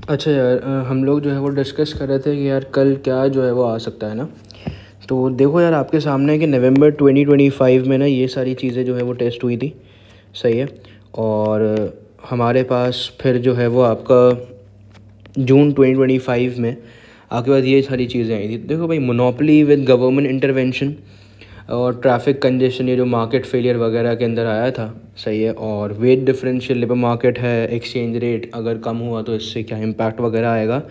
अच्छा यार, हम लोग जो है वो डिस्कस कर रहे थे कि यार कल क्या जो है वो आ सकता है ना। तो देखो यार, आपके सामने है कि नवंबर 2025 में ना ये सारी चीज़ें जो है वो टेस्ट हुई थी। सही है। और हमारे पास फिर जो है वो आपका जून 2025 में आपके पास ये सारी चीज़ें आई थी। देखो भाई, मोनोपोली विद गवर्नमेंट इंटरवेंशन और ट्रैफिक कंजेशन, ये जो मार्केट फेलियर वगैरह के अंदर आया था। सही है। और वेट डिफरेंशियल, लेबर मार्केट है, एक्सचेंज रेट अगर कम हुआ तो इससे क्या इम्पैक्ट वगैरह आएगा,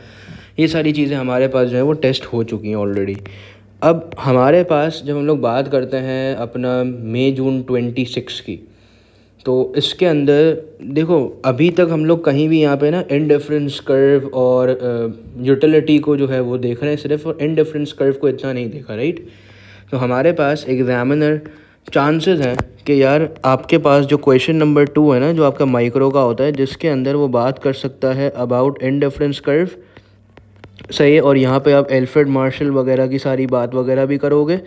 ये सारी चीज़ें हमारे पास जो है वो टेस्ट हो चुकी हैं ऑलरेडी। अब हमारे पास जब हम लोग बात करते हैं अपना मई जून 26 की, तो इसके अंदर देखो, अभी तक हम लोग कहीं भी यहाँ पे ना इंडिफरेंस कर्व और यूटिलिटी को जो है वो देख रहे हैं सिर्फ, और इंडिफरेंस कर्व को इतना नहीं देखा, राइट। तो हमारे पास एग्जामिनर चांसेस हैं कि यार आपके पास जो क्वेश्चन नंबर 2 है ना, जो आपका माइक्रो का होता है, जिसके अंदर वो बात कर सकता है अबाउट इंडिफरेंस कर्व। सही है। और यहाँ पे आप एल्फ्रेड मार्शल वगैरह की सारी बात वगैरह भी करोगे,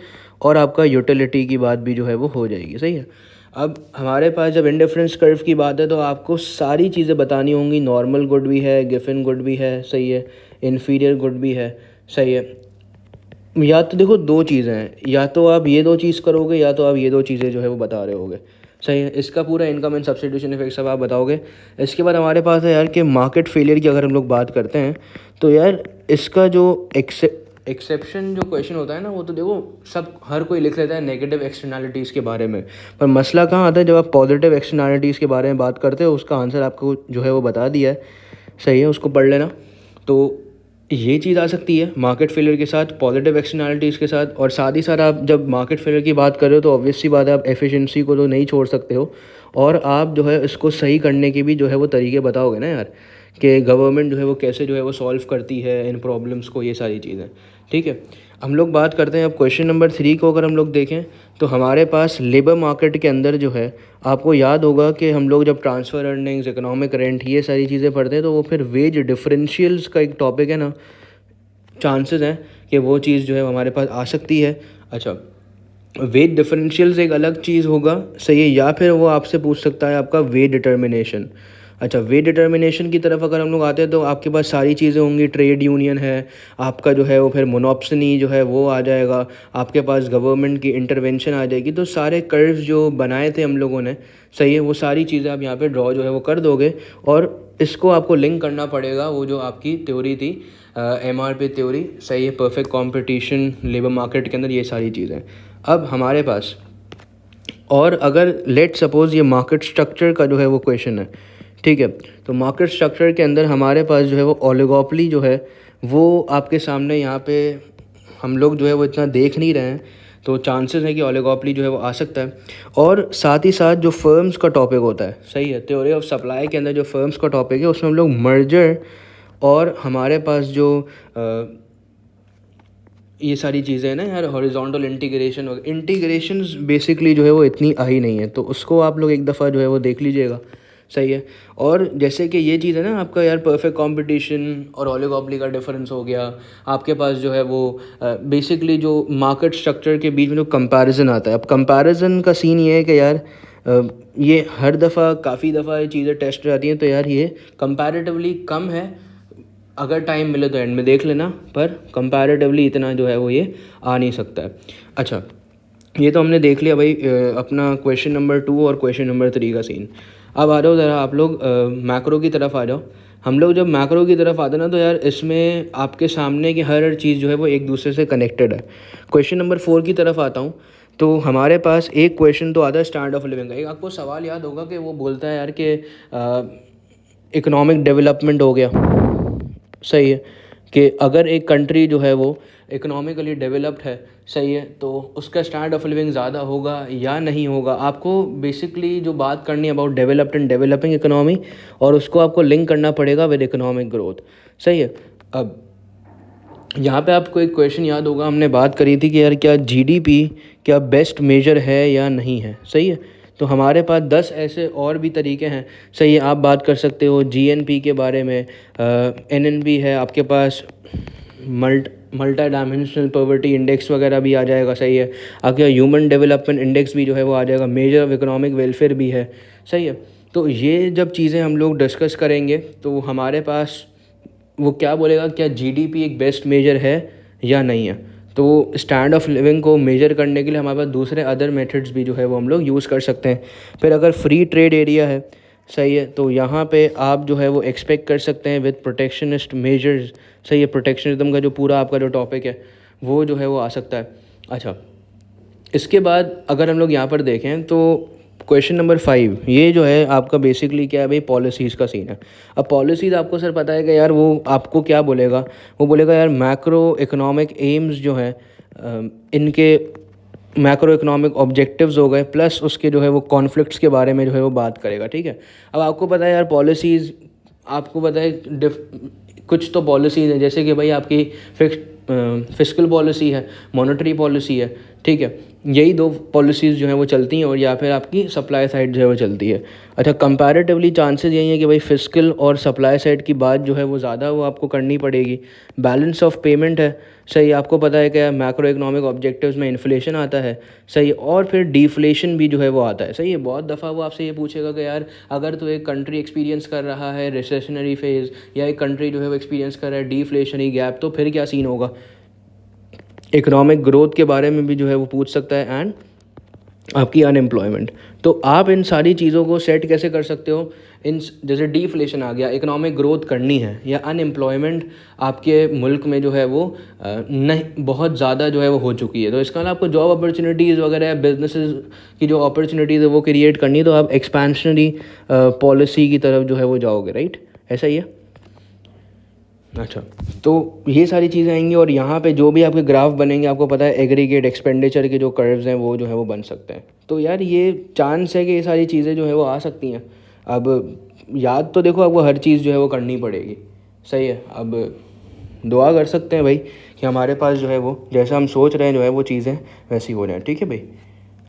और आपका यूटिलिटी की बात भी जो है वो हो जाएगी। सही है। अब हमारे पास जब इंडिफरेंस कर्व की बात है तो आपको सारी चीज़ें बतानी होंगी। नॉर्मल गुड भी है, गिफन गुड भी है, सही है, इन्फीरियर गुड भी है। सही है। या तो देखो, दो चीज़ें हैं, या तो आप ये दो चीज़ करोगे या तो आप ये दो चीज़ें जो है वो बता रहे होगे। सही है। इसका पूरा इनकम एंड सब्स्टिट्यूशन इफेक्ट सब आप बताओगे। इसके बाद हमारे पास है यार कि मार्केट फेलियर की अगर हम लोग बात करते हैं तो यार इसका जो एक्सेप्शन जो क्वेश्चन होता है ना, वो तो देखो सब हर कोई लिख लेता है नेगेटिव एक्सटर्नैलिटीज़ के बारे में। पर मसला कहाँ आता है, जब आप पॉजिटिव एक्सटर्नैलिटीज़ के बारे में बात करते हो, उसका आंसर आपको जो है वो बता दिया है। सही है, उसको पढ़ लेना। तो ये चीज़ आ सकती है मार्केट फेलियर के साथ, पॉजिटिव एक्सटर्नैलिटीज़ के साथ। और साथ ही साथ आप जब मार्केट फेलियर की बात कर रहे हो तो ऑब्वियस सी बात है, आप एफिशिएंसी को तो नहीं छोड़ सकते हो, और आप जो है इसको सही करने के भी जो है वो तरीके बताओगे ना यार, कि गवर्नमेंट जो है वो कैसे जो है वो सॉल्व करती है इन प्रॉब्लम्स को, ये सारी चीज़ें। ठीक है। हम लोग बात करते हैं अब क्वेश्चन नंबर 3 को। अगर हम लोग देखें तो हमारे पास लेबर मार्केट के अंदर जो है, आपको याद होगा कि हम लोग जब ट्रांसफ़र अर्निंग्स, इकोनॉमिक रेंट, ये सारी चीज़ें पढ़ते हैं तो वो फिर वेज डिफरेंशियल्स का एक टॉपिक है ना, चांसेस हैं कि वो चीज़ जो है हमारे पास आ सकती है। अच्छा, वेट डिफरेंशियल्स एक अलग चीज़ होगा। सही है। या फिर वो आपसे पूछ सकता है आपका वेट डिटर्मिनेशन। अच्छा, वेट डिटर्मिनेशन की तरफ अगर हम लोग आते हैं तो आपके पास सारी चीज़ें होंगी। ट्रेड यूनियन है आपका जो है वो, फिर मोनोप्सनी जो है वो आ जाएगा, आपके पास गवर्नमेंट की इंटरवेंशन आ जाएगी। तो सारे कर्व्स जो बनाए थे हम लोगों ने, सही है, वो सारी चीज़ें आप यहाँ पे ड्रॉ जो है वो कर दोगे, और इसको आपको लिंक करना पड़ेगा वो जो आपकी थ्योरी थी, MRP थ्योरी। सही है, परफेक्ट कंपटीशन लेबर मार्केट के अंदर, ये सारी चीज़ें। अब हमारे पास, और अगर लेट सपोज़ ये मार्केट स्ट्रक्चर का जो है वो क्वेश्चन है, ठीक है, तो मार्केट स्ट्रक्चर के अंदर हमारे पास जो है वो ओलिगोपोली जो है वो आपके सामने यहाँ पे हम लोग जो है वो इतना देख नहीं रहे हैं, तो चांसेस है कि ओलिगोपोली जो है वो आ सकता है। और साथ ही साथ जो फर्म्स का टॉपिक होता है, सही है, थ्योरी ऑफ सप्लाई के अंदर जो फर्म्स का टॉपिक है उसमें हम लोग मर्जर, और हमारे पास जो ये सारी चीज़ें हैं ना यार, हॉरिजॉन्टल इंटीग्रेशन वगैरह, इंटीग्रेशंस बेसिकली जो है वो इतनी आई नहीं है, तो उसको आप लोग एक दफ़ा जो है वो देख लीजिएगा। सही है। और जैसे कि ये चीज़ है ना आपका यार, परफेक्ट कंपटीशन और ओलिगोपोली का डिफरेंस हो गया। आपके पास जो है वो बेसिकली जो मार्केट स्ट्रक्चर के बीच में जो कंपैरिजन आता है, अब कंपैरिजन का सीन ये है कि यार ये हर दफ़ा काफ़ी दफ़ा ये चीज़ें टेस्ट जाती हैं, तो यार ये कंपैरेटिवली कम है। अगर टाइम मिले तो एंड में देख लेना, पर कंपैरेटिवली इतना जो है वो ये आ नहीं सकता है। अच्छा, ये तो हमने देख लिया भाई अपना क्वेश्चन नंबर 2 और क्वेश्चन नंबर 3 का सीन। अब आ जाओ ज़रा आप लोग मैक्रो की तरफ आ जाओ। हम लोग जब मैक्रो की तरफ आते ना, तो यार इसमें आपके सामने की हर चीज़ जो है वो एक दूसरे से कनेक्टेड है। क्वेश्चन नंबर 4 की तरफ आता हूँ, तो हमारे पास एक क्वेश्चन तो आता है स्टैंडर्ड ऑफ लिविंग का। एक आपको सवाल याद होगा कि वो बोलता है यार कि इकोनॉमिक डेवलपमेंट हो गया। सही है, कि अगर एक कंट्री जो है वो इकोनॉमिकली डेवलप्ड है, सही है, तो उसका स्टैंडर्ड ऑफ लिविंग ज़्यादा होगा या नहीं होगा। आपको बेसिकली जो बात करनी है about developed and developing economy, और उसको आपको लिंक करना पड़ेगा विद इकोनॉमिक ग्रोथ। सही है। अब यहाँ पे आपको एक क्वेश्चन याद होगा, हमने बात करी थी कि यार क्या जीडीपी क्या बेस्ट मेजर है या नहीं है। सही है। तो हमारे पास 10 ऐसे और भी तरीके हैं। सही है, आप बात कर सकते हो जीएनपी के बारे में, एनएनपी है आपके पास, मल्टा डायमेंशनल पॉवर्टी इंडेक्स वगैरह भी आ जाएगा। सही है। आपके ह्यूमन डेवलपमेंट इंडेक्स भी जो है वो आ जाएगा, मेजर ऑफ इकोनॉमिक वेलफेयर भी है। सही है। तो ये जब चीज़ें हम लोग डिस्कस करेंगे तो हमारे पास वो क्या बोलेगा, क्या जीडीपी एक बेस्ट मेजर है या नहीं है। तो स्टैंड ऑफ लिविंग को मेजर करने के लिए हमारे पास दूसरे अदर मेथड्स भी जो है वो हम लोग यूज़ कर सकते हैं। फिर अगर फ्री ट्रेड एरिया है, सही है, तो यहाँ पे आप जो है वो एक्सपेक्ट कर सकते हैं विद प्रोटेक्शनिस्ट मेजर्स, सही है, प्रोटेक्शनिज्म का जो पूरा आपका जो टॉपिक है वो जो है वो आ सकता है। अच्छा, इसके बाद अगर हम लोग यहाँ पर देखें तो क्वेश्चन नंबर 5 ये जो है आपका बेसिकली क्या है भाई, पॉलिसीज़ का सीन है। अब पॉलिसीज़ आपको सर पता है कि यार वो आपको क्या बोलेगा, वो बोलेगा यार मैक्रो इकोनॉमिक एम्स जो है इनके मैक्रो इकोनॉमिक ऑब्जेक्टिव्स हो गए, प्लस उसके जो है वो कॉन्फ्लिक्ट्स के बारे में जो है वो बात करेगा, ठीक है। अब आपको पता है यार पॉलिसीज़, आपको पता है कुछ तो पॉलिसीज़ हैं, जैसे कि भाई आपकी फिस्कल पॉलिसी है, मॉनेटरी पॉलिसी है, ठीक है, यही दो पॉलिसीज़ जो हैं वो चलती हैं, और या फिर आपकी सप्लाई साइड जो है वो चलती है। अच्छा, कंपैरेटिवली चांसेस यही है कि भाई फिस्कल और सप्लाई साइड की बात जो है वो ज़्यादा वो आपको करनी पड़ेगी। बैलेंस ऑफ पेमेंट है, सही, आपको पता है कि मैक्रो इकोनॉमिक ऑब्जेक्टिव्स में इन्फ्लेशन आता है, सही, और फिर डिफ्लेशन भी जो है वो आता है, सही है। बहुत दफ़ा वो आपसे ये पूछेगा कि यार अगर तो एक कंट्री एक्सपीरियंस कर रहा है रिसेशनरी फेज़, या एक कंट्री जो है वो एक्सपीरियंस कर रहा है डिफ्लेशनरी गैप, तो फिर क्या सीन होगा। इकोनॉमिक ग्रोथ के बारे में भी जो है वो पूछ सकता है, एंड आपकी अनएम्प्लॉयमेंट। तो आप इन सारी चीज़ों को सेट कैसे कर सकते हो, इन जैसे डिफ्लेशन आ गया, इकोनॉमिक ग्रोथ करनी है, या अनएम्प्लॉयमेंट आपके मुल्क में जो है वो नहीं बहुत ज़्यादा जो है वो हो चुकी है, तो इसका अलावा आपको जॉब अपॉर्चुनिटीज़ वगैरह बिजनेसेस की जो अपॉर्चुनिटीज़ है वो क्रिएट करनी है, तो आप एक्सपेंशनरी पॉलिसी की तरफ जो है वो जाओगे, राइट, ऐसा ही है। अच्छा, तो ये सारी चीज़ें आएंगी, और यहाँ पे जो भी आपके ग्राफ बनेंगे आपको पता है एग्रीगेट एक्सपेंडिचर के जो कर्व्स हैं वो जो है वो बन सकते हैं। तो यार ये चांस है कि ये सारी चीज़ें जो है वो आ सकती हैं। अब याद तो देखो आपको हर चीज़ जो है वो करनी पड़ेगी, सही है। अब दुआ कर सकते हैं भाई कि हमारे पास जो है वो जैसा हम सोच रहे हैं जो है वो चीज़ें वैसी हो जाए, ठीक है भाई।